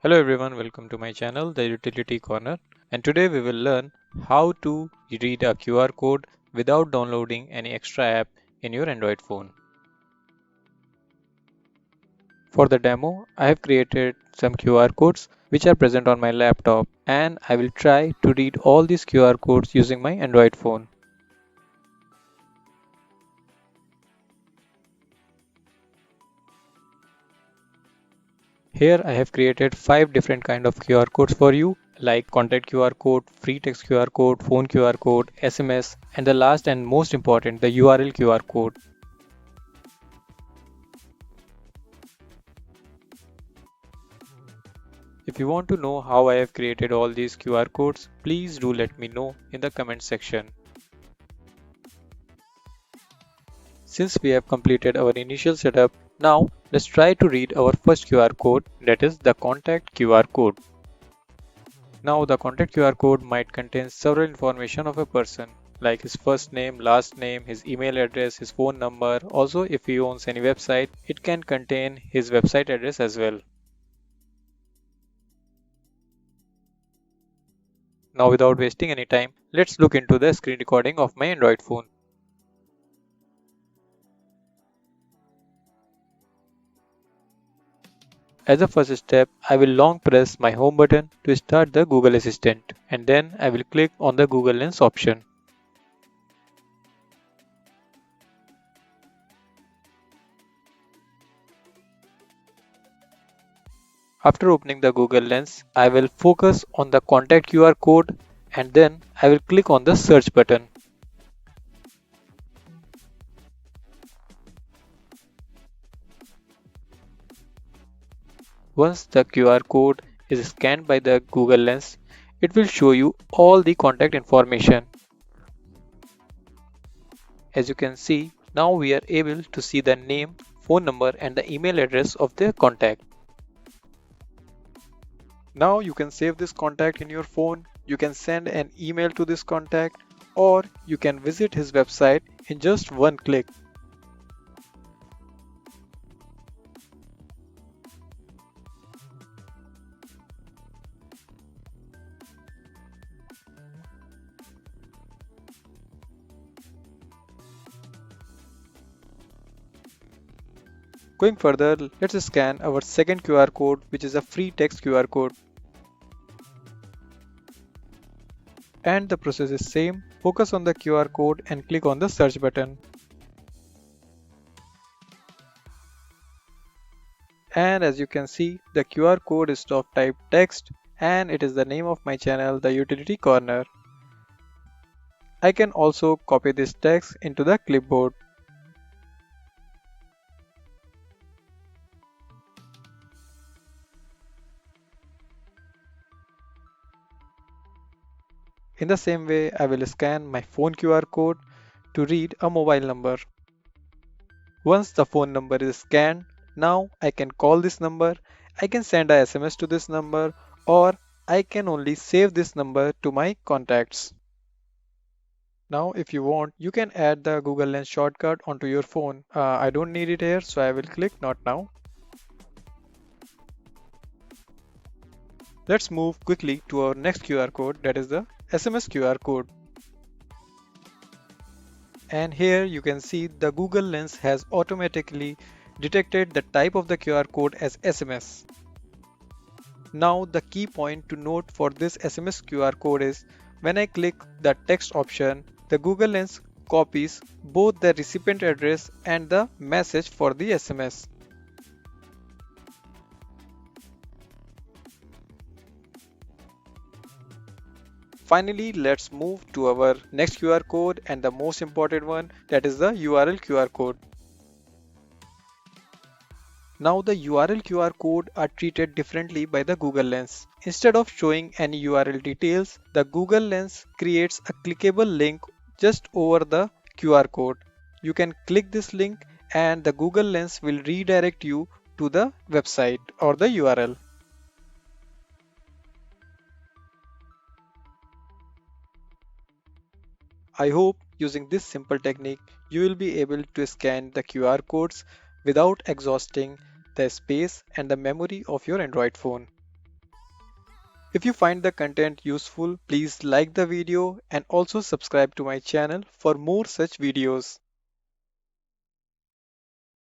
Hello everyone, welcome to my channel, The Utility Corner, and today we will learn how to read a QR code without downloading any extra app in your Android phone. For the demo, I have created some QR codes which are present on my laptop, and I will try to read all these QR codes using my Android phone. Here I have created 5 different kind of QR codes for you, like contact QR code, free text QR code, phone QR code, SMS, and the last and most important, the URL QR code. If you want to know how I have created all these QR codes, please do let me know in the comment section. Since we have completed our initial setup, now let's try to read our first QR code, that is the contact QR code. Now the contact QR code might contain several information of a person, like his first name, last name, his email address, his phone number. Also, if he owns any website, it can contain his website address as well. Now without wasting any time, let's look into the screen recording of my Android phone. As a first step, I will long press my home button to start the Google Assistant, and then I will click on the Google Lens option. After opening the Google Lens, I will focus on the contact QR code, and then I will click on the search button. Once the QR code is scanned by the Google Lens, it will show you all the contact information. As you can see, now we are able to see the name, phone number and the email address of the contact. Now you can save this contact in your phone, you can send an email to this contact, or you can visit his website in just one click. Going further, let's scan our second QR code, which is a free text QR code. And the process is same. Focus on the QR code and click on the search button. And as you can see, the QR code is of type text and it is the name of my channel, The Utility Corner. I can also copy this text into the clipboard. In the same way, I will scan my phone QR code to read a mobile number. Once the phone number is scanned, now I can call this number, I can send a SMS to this number, or I can only save this number to my contacts. Now if you want, you can add the Google Lens shortcut onto your phone. I don't need it here, so I will click not now. Let's move quickly to our next QR code, that is the SMS QR code. And here you can see the Google Lens has automatically detected the type of the QR code as SMS. Now the key point to note for this SMS QR code is when I click the text option, the Google Lens copies both the recipient address and the message for the SMS. Finally, let's move to our next QR code and the most important one, that is the URL QR code. Now the URL QR code are treated differently by the Google Lens. Instead of showing any URL details, the Google Lens creates a clickable link just over the QR code. You can click this link and the Google Lens will redirect you to the website or the URL. I hope using this simple technique, you will be able to scan the QR codes without exhausting the space and the memory of your Android phone. If you find the content useful, please like the video and also subscribe to my channel for more such videos.